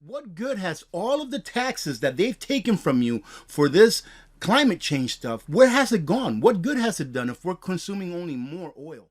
What good has all of the taxes that they've taken from you for this climate change stuff? Where has it gone? What good has it done if we're consuming only more oil?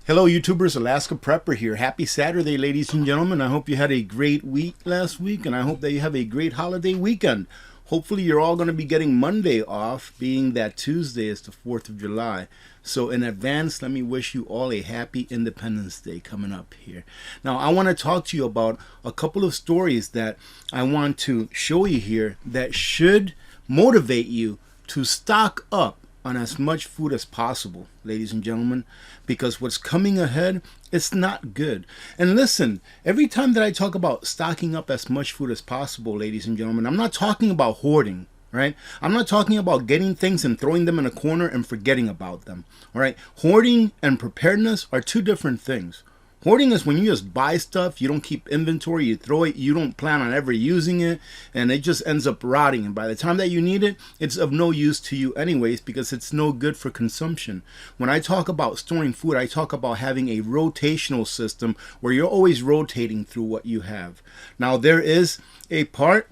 Hello, YouTubers. Alaska Prepper here. Happy Saturday, ladies and gentlemen. I hope you had a great week last week, and I hope that you have a great holiday weekend. Hopefully, you're all going to be getting Monday off, being that Tuesday is the 4th of July. So in advance, let me wish you all a happy Independence Day coming up here. Now, I want to talk to you about a couple of stories that I want to show you here that should motivate you to stock up on as much food as possible, ladies and gentlemen, because what's coming ahead, it's not good. And listen, every time that I talk about stocking up as much food as possible, ladies and gentlemen, I'm not talking about hoarding, right? I'm not talking about getting things and throwing them in a corner and forgetting about them, all right? Hoarding and preparedness are two different things. Hoarding is when you just buy stuff, you don't keep inventory, you throw it, you don't plan on ever using it, and it just ends up rotting. And by the time that you need it, it's of no use to you anyways because it's no good for consumption. When I talk about storing food, I talk about having a rotational system where you're always rotating through what you have. Now, there is a part,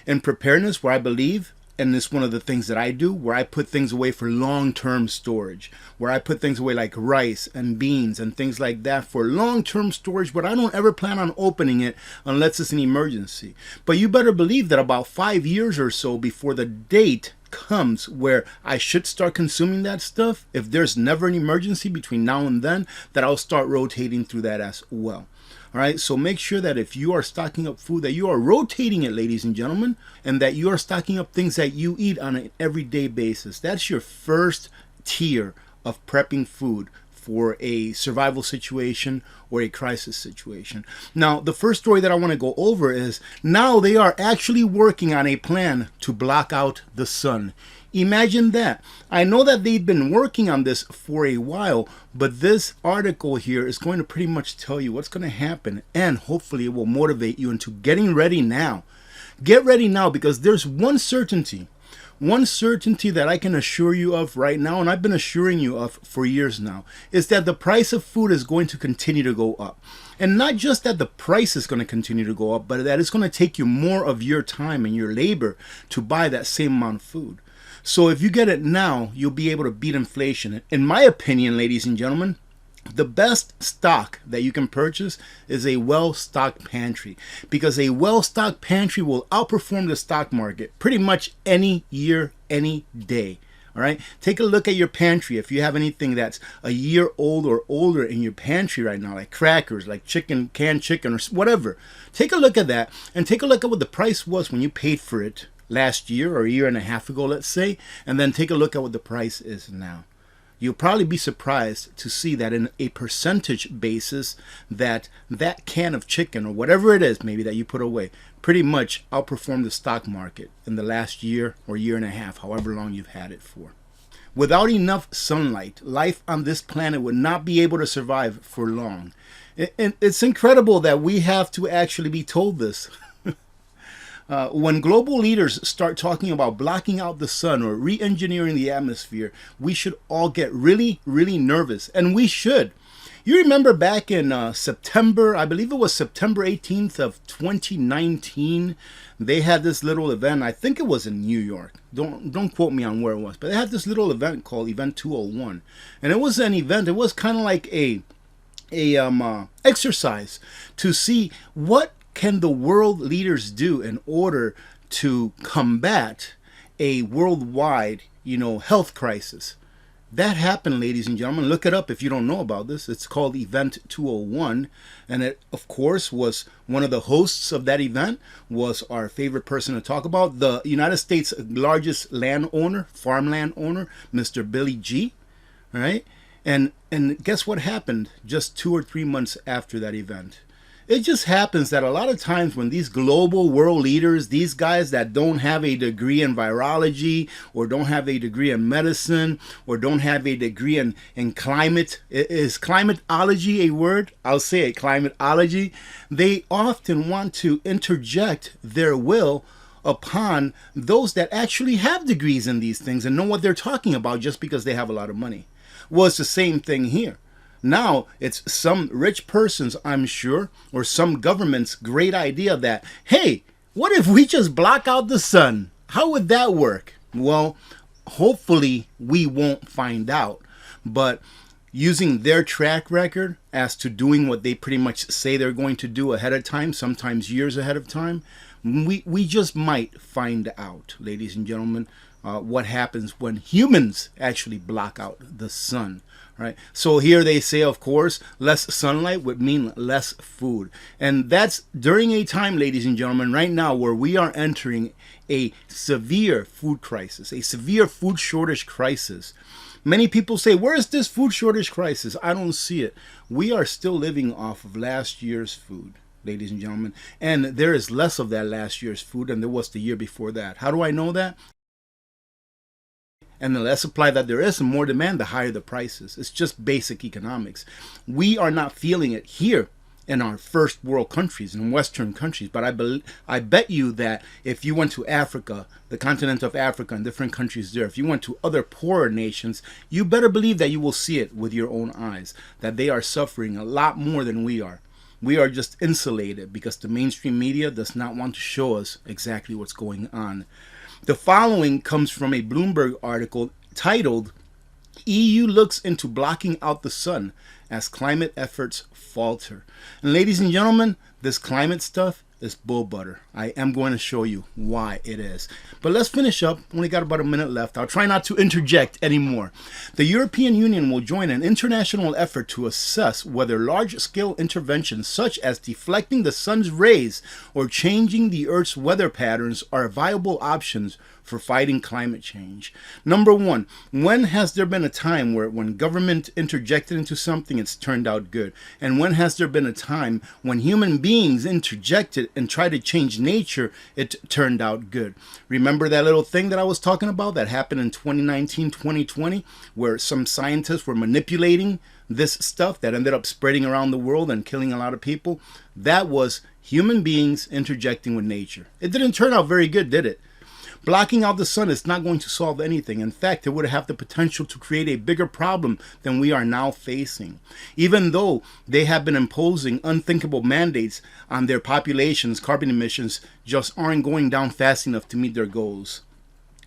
in preparedness where I believe, and it's one of the things that I do, where I put things away for long-term storage, where I put things away like rice and beans and things like that for long-term storage, but I don't ever plan on opening it unless it's an emergency. But you better believe that about 5 years or so before the date comes where I should start consuming that stuff, if there's never an emergency between now and then, that I'll start rotating through that as well. All right, so make sure that if you are stocking up food, that you are rotating it, ladies and gentlemen, and that you are stocking up things that you eat on an everyday basis. That's your first tier of prepping food for a survival situation or a crisis situation. Now, the first story that I want to go over is now they are actually working on a plan to block out the sun. Imagine that. I know that they've been working on this for a while, but this article here is going to pretty much tell you what's going to happen, and hopefully it will motivate you into getting ready now. Get ready now, because there's one certainty that I can assure you of right now, and I've been assuring you of for years now, is that the price of food is going to continue to go up. And not just that the price is going to continue to go up, but that it's going to take you more of your time and your labor to buy that same amount of food. So if you get it now, you'll be able to beat inflation. In my opinion, ladies and gentlemen, the best stock that you can purchase is a well-stocked pantry, because a well-stocked pantry will outperform the stock market pretty much any year, any day. All right, take a look at your pantry. If you have anything that's a year old or older in your pantry right now, like crackers, like chicken, canned chicken, or whatever, take a look at that and take a look at what the price was when you paid for it last year or a year and a half ago, let's say, and then take a look at what the price is now. You'll probably be surprised to see that in a percentage basis that can of chicken or whatever it is maybe that you put away pretty much outperformed the stock market in the last year or year and a half, however long you've had it for. Without enough sunlight, life on this planet would not be able to survive for long. It's incredible that we have to actually be told this. When global leaders start talking about blocking out the sun or re-engineering the atmosphere, we should all get really, really nervous. And we should. You remember back in September, I believe it was September 18th of 2019, they had this little event. I think it was in New York. Don't quote me on where it was. But they had this little event called Event 201. And it was an event. It was kind of like a exercise to see what can the world leaders do in order to combat a worldwide, health crisis. That happened, ladies and gentlemen. Look it up if you don't know about this. It's called Event 201. And it, of course, was one of the hosts of that event was our favorite person to talk about, the United States' largest farmland owner, Mr. Billy G. All right? And guess what happened just 2 or 3 months after that event? It just happens that a lot of times when these global world leaders, these guys that don't have a degree in virology or don't have a degree in medicine or don't have a degree in climate, is climatology a word? I'll say it, climatology. They often want to interject their will upon those that actually have degrees in these things and know what they're talking about just because they have a lot of money. Well, it's the same thing here. Now it's some rich person's, I'm sure, or some government's great idea that, hey, what if we just block out the sun? How would that work? Well, hopefully we won't find out. But using their track record as to doing what they pretty much say they're going to do ahead of time, sometimes years ahead of time, we just might find out, ladies and gentlemen, what happens when humans actually block out the sun. Right. So here they say, of course, less sunlight would mean less food. And that's during a time, ladies and gentlemen, right now where we are entering a severe food crisis, a severe food shortage crisis. Many people say, where is this food shortage crisis? I don't see it. We are still living off of last year's food, ladies and gentlemen. And there is less of that last year's food than there was the year before that. How do I know that? And the less supply that there is and more demand, the higher the prices. It's just basic economics. We are not feeling it here in our first world countries, in Western countries. But I bet you that if you went to Africa, the continent of Africa, and different countries there, if you went to other poorer nations, you better believe that you will see it with your own eyes, that they are suffering a lot more than we are. We are just insulated because the mainstream media does not want to show us exactly what's going on. The following comes from a Bloomberg article titled, EU looks into blocking out the sun as climate efforts falter. And ladies and gentlemen, this climate stuff is bull butter. I am going to show you why it is. But let's finish up. Only got about a minute left. I'll try not to interject anymore. The European Union will join an international effort to assess whether large-scale interventions such as deflecting the sun's rays or changing the Earth's weather patterns are viable options for fighting climate change. Number one, when has there been a time where when government interjected into something, it's turned out good? And when has there been a time when human beings interjected and tried to change nature, it turned out good? Remember that little thing that I was talking about that happened in 2019, 2020, where some scientists were manipulating this stuff that ended up spreading around the world and killing a lot of people? That was human beings interjecting with nature. It didn't turn out very good, did it? Blocking out the sun is not going to solve anything. In fact, it would have the potential to create a bigger problem than we are now facing. Even though they have been imposing unthinkable mandates on their populations, carbon emissions just aren't going down fast enough to meet their goals.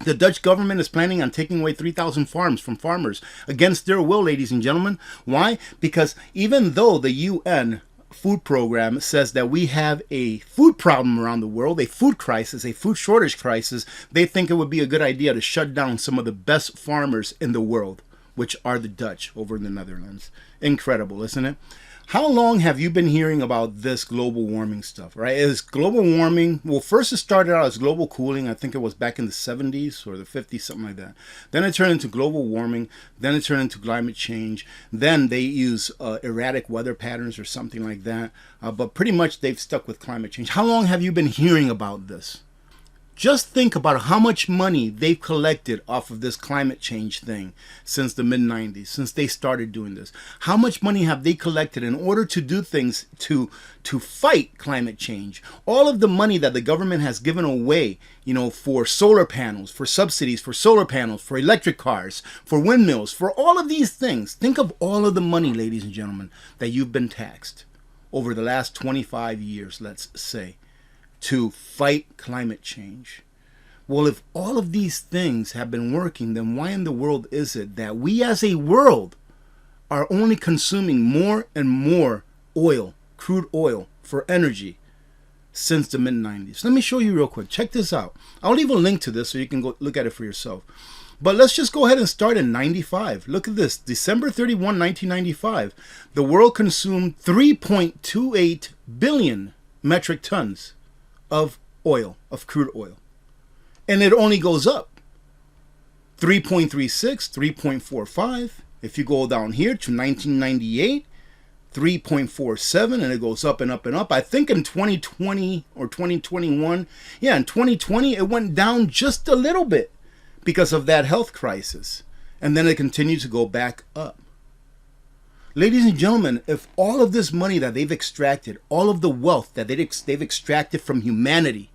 The Dutch government is planning on taking away 3,000 farms from farmers against their will, ladies and gentlemen. Why? Because even though the UN food program says that we have a food problem around the world, a food crisis, a food shortage crisis, they think it would be a good idea to shut down some of the best farmers in the world, which are the Dutch over in the Netherlands. Incredible, isn't it? How long have you been hearing about this global warming stuff, right? Is global warming, well, first it started out as global cooling. I think it was back in the 70s or the 50s, something like that. Then it turned into global warming. Then it turned into climate change. Then they use erratic weather patterns or something like that. But pretty much they've stuck with climate change. How long have you been hearing about this? Just think about how much money they've collected off of this climate change thing since the mid-90s, since they started doing this. How much money have they collected in order to do things to fight climate change? All of the money that the government has given away, you know, for solar panels, for subsidies, for solar panels, for electric cars, for windmills, for all of these things. Think of all of the money, ladies and gentlemen, that you've been taxed over the last 25 years, let's say, to fight climate change. Well, if all of these things have been working, then why in the world is it that we as a world are only consuming more and more oil, crude oil, for energy since the mid-90s? Let me show you real quick. Check this out. I'll leave a link to this so you can go look at it for yourself. But let's just go ahead and start in 95. Look at this. December 31, 1995. The world consumed 3.28 billion metric tons of oil, of crude oil. And it only goes up. 3.36, 3.45. If you go down here to 1998, 3.47, and it goes up and up and up. I think in 2020 or 2021, yeah, in 2020, it went down just a little bit because of that health crisis. And then it continued to go back up. Ladies and gentlemen, if all of this money that they've extracted, all of the wealth that they've extracted from humanity,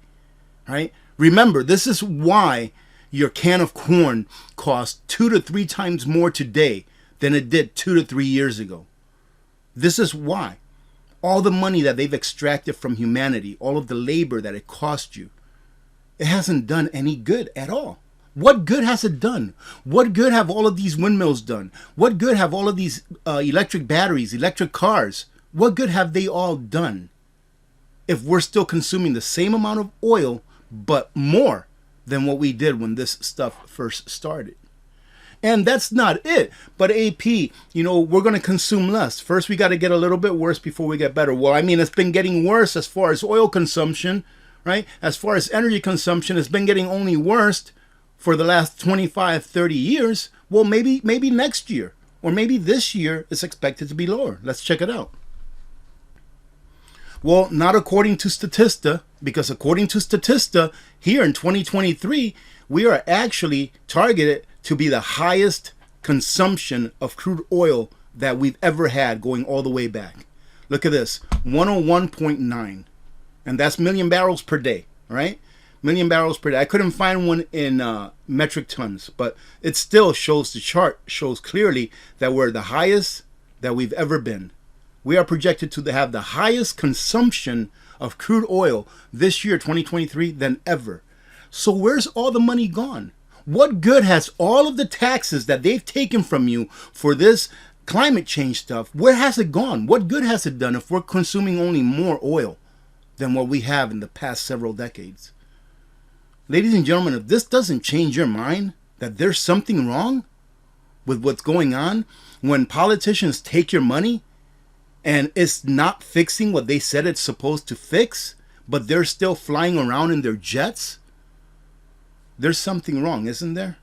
right? Remember, this is why your can of corn costs 2 to 3 times more today than it did 2 to 3 years ago. This is why. All the money that they've extracted from humanity, all of the labor that it cost you, it hasn't done any good at all. What good has it done? What good have all of these windmills done? What good have all of these electric batteries, electric cars? What good have they all done if we're still consuming the same amount of oil, but more than what we did when this stuff first started? And that's not it. But AP, we're going to consume less. First, we got to get a little bit worse before we get better. Well, I mean, it's been getting worse as far as oil consumption, right? As far as energy consumption, it's been getting only worse for the last 25, 30 years. Well, maybe next year or maybe this year it's expected to be lower. Let's check it out. Well, not according to Statista, because according to Statista, here in 2023, we are actually targeted to be the highest consumption of crude oil that we've ever had going all the way back. Look at this, 101.9. And that's million barrels per day, right? Million barrels per day. I couldn't find one in metric tons, but it still shows, the chart shows clearly that we're the highest that we've ever been. We are projected to have the highest consumption of crude oil this year, 2023, than ever. So where's all the money gone? What good has all of the taxes that they've taken from you for this climate change stuff, where has it gone? What good has it done if we're consuming only more oil than what we have in the past several decades? Ladies and gentlemen, if this doesn't change your mind that there's something wrong with what's going on when politicians take your money and it's not fixing what they said it's supposed to fix, but they're still flying around in their jets, there's something wrong, isn't there?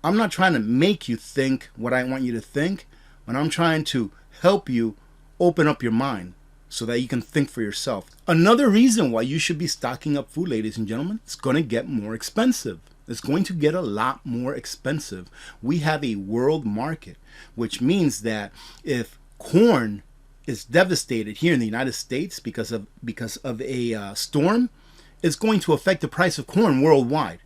I'm not trying to make you think what I want you to think, but I'm trying to help you open up your mind so that you can think for yourself. Another reason why you should be stocking up food, ladies and gentlemen, it's going to get more expensive. It's going to get a lot more expensive. We have a world market, which means that if corn is devastated here in the United States because of a storm, it's going to affect the price of corn worldwide.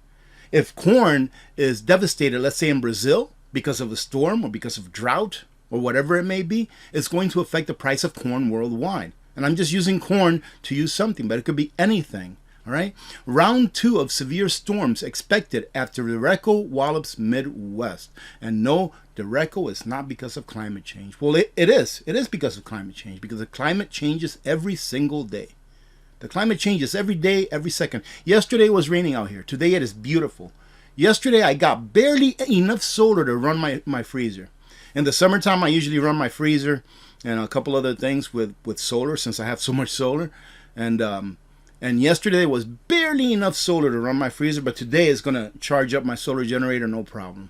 If corn is devastated, let's say in Brazil, because of a storm or because of drought or whatever it may be, it's going to affect the price of corn worldwide. And I'm just using corn to use something, but it could be anything. All right. Round 2 of severe storms expected after Derecho wallops Midwest. And no, Derecho is not because of climate change. Well, it is. It is because of climate change, because the climate changes every single day. The climate changes every day, every second. Yesterday it was raining out here. Today it is beautiful. Yesterday I got barely enough solar to run my freezer. In the summertime I usually run my freezer and a couple other things with solar, since I have so much solar. And yesterday was barely enough solar to run my freezer, but today it's going to charge up my solar generator, no problem.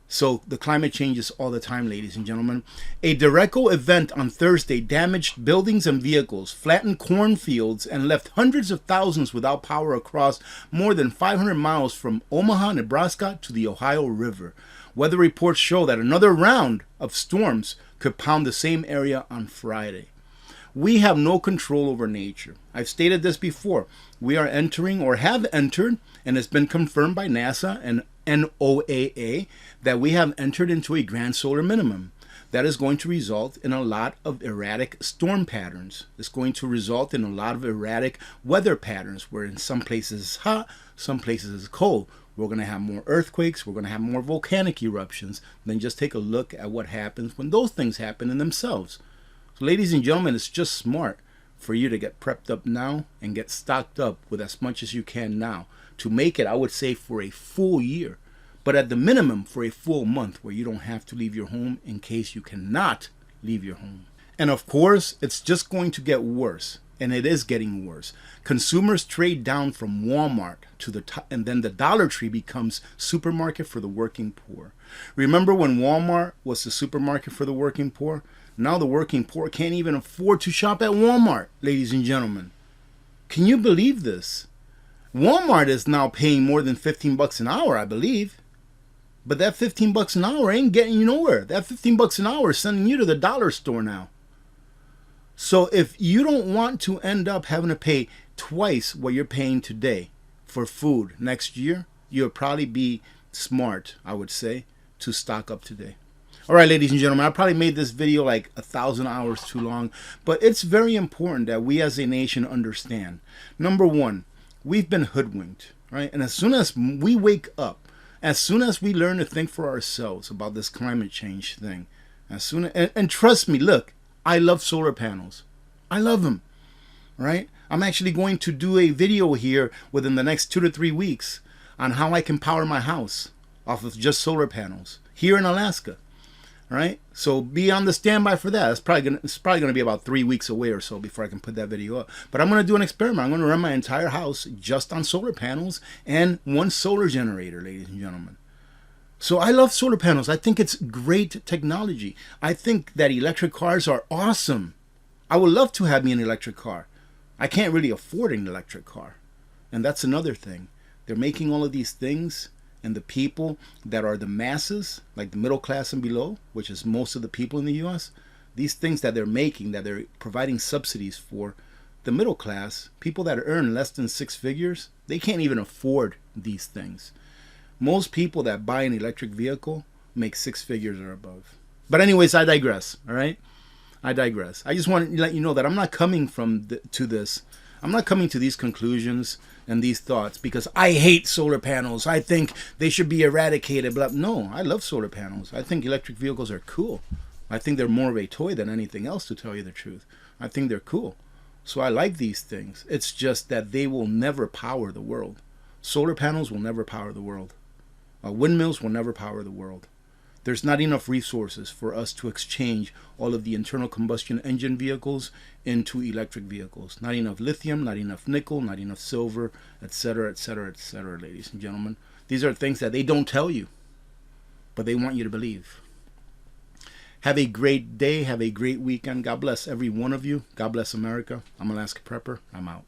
So the climate changes all the time, ladies and gentlemen. A Derecho event on Thursday damaged buildings and vehicles, flattened cornfields, and left hundreds of thousands without power across more than 500 miles from Omaha, Nebraska to the Ohio River. Weather reports show that another round of storms could pound the same area on Friday. We have no control over nature. I've stated this before. We are entering, or have entered, and it's been confirmed by NASA and NOAA, that we have entered into a grand solar minimum. That is going to result in a lot of erratic storm patterns. It's going to result in a lot of erratic weather patterns, where in some places it's hot, some places it's cold. We're going to have more earthquakes. We're going to have more volcanic eruptions. Then just take a look at what happens when those things happen in themselves. So, ladies and gentlemen, it's just smart for you to get prepped up now and get stocked up with as much as you can now to make it, I would say, for a full year, but at the minimum for a full month, where you don't have to leave your home in case you cannot leave your home. And of course, it's just going to get worse, and it is getting worse. Consumers trade down from Walmart to the top, and then the Dollar Tree becomes supermarket for the working poor. Remember when Walmart was the supermarket for the working poor? Now the working poor can't even afford to shop at Walmart, ladies and gentlemen. Can you believe this? Walmart is now paying more than $15 an hour, I believe. But that $15 an hour ain't getting you nowhere. That $15 an hour is sending you to the dollar store now. So if you don't want to end up having to pay twice what you're paying today for food next year, you'll probably be smart, I would say, to stock up today. All right, ladies and gentlemen, I probably made this video like 1,000 hours too long, but it's very important that we as a nation understand. Number one, we've been hoodwinked, right? And as soon as we wake up, as soon as we learn to think for ourselves about this climate change thing, and trust me, look, I love solar panels. I love them, right? I'm actually going to do a video here within the next 2 to 3 weeks on how I can power my house off of just solar panels here in Alaska, right? So be on the standby for that. It's probably gonna be about 3 weeks away or so before I can put that video up. But I'm gonna do an experiment. I'm gonna run my entire house just on solar panels and one solar generator, ladies and gentlemen. So I love solar panels. I think it's great technology. I think that electric cars are awesome. I would love to have me an electric car. I can't really afford an electric car. And that's another thing. They're making all of these things, and the people that are the masses, like the middle class and below, which is most of the people in the US, these things that they're making, that they're providing subsidies for, the middle class, people that earn less than 6 figures, they can't even afford these things. Most people that buy an electric vehicle make 6 figures or above. But anyways, I digress, all right? I digress. I just want to let you know that I'm not coming to this. I'm not coming to these conclusions and these thoughts because I hate solar panels. I think they should be eradicated. Blah. No, I love solar panels. I think electric vehicles are cool. I think they're more of a toy than anything else, to tell you the truth. I think they're cool. So I like these things. It's just that they will never power the world. Solar panels will never power the world. Windmills will never power the world. There's not enough resources for us to exchange all of the internal combustion engine vehicles into electric vehicles. Not enough lithium, not enough nickel, not enough silver, etc., etc., etc., ladies and gentlemen. These are things that they don't tell you, but they want you to believe. Have a great day. Have a great weekend. God bless every one of you. God bless America. I'm Alaska Prepper. I'm out.